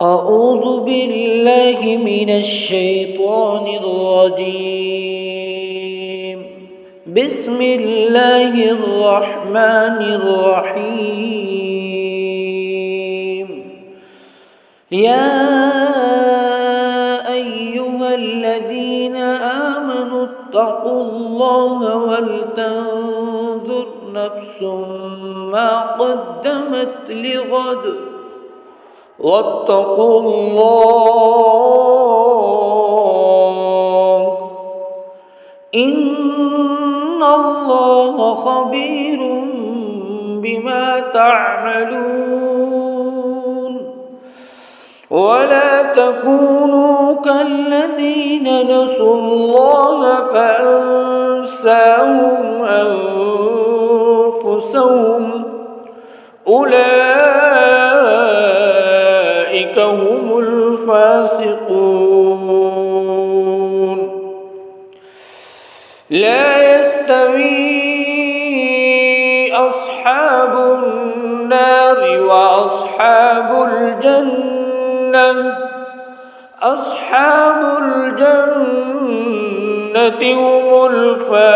أعوذ بالله من الشيطان الرجيم. بسم الله الرحمن الرحيم. يا أيها الذين آمنوا اتقوا الله ولتنظر نفس ما قدمت لغد واتقوا الله إن الله خبير بما تعملون. ولا تكونوا كالذين نسوا الله فأنساهم أنفسهم أولئك هم الفاسقون. لا يستوي أصحاب النار وأصحاب الجنة. أصحاب الجنة هم الفائزون.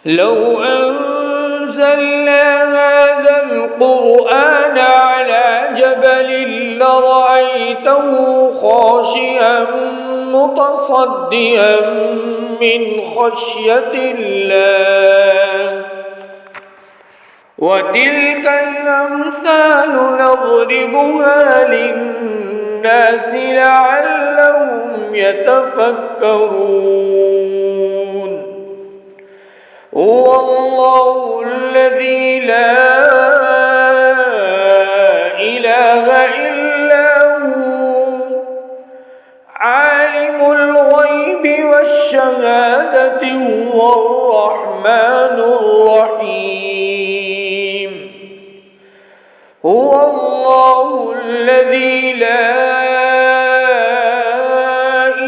لو أنزلنا هذا القرآن على جبل لرأيته خاشعا متصدعا من خشية الله. وتلك الأمثال نضربها للناس لعلهم يتفكرون. هو الله الذي لا إله إلا هو عالم الغيب والشهادة هو الرحمن الرحيم. هو الله الذي لا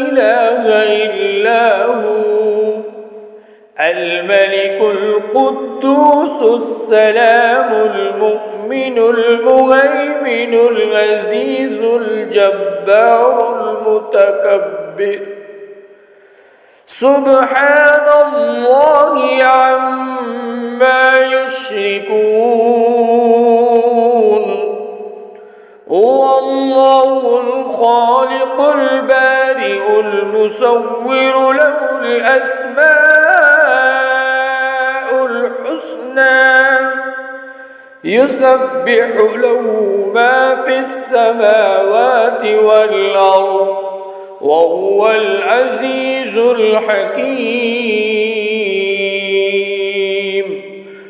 إله إلا هو الملك القدوس السلام المؤمن المهيمن العزيز الجبار المتكبر. سبحان الله عما يشركون. هو الله الخالق البارئ المصور له الأسماء الحسنى يسبح له ما في السماوات والأرض وهو العزيز الحكيم.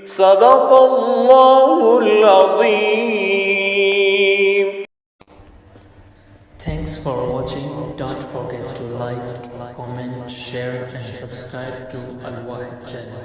صدق الله العظيم. Thanks for watching. Don't forget to like, comment, share and subscribe to Al Wahid channel.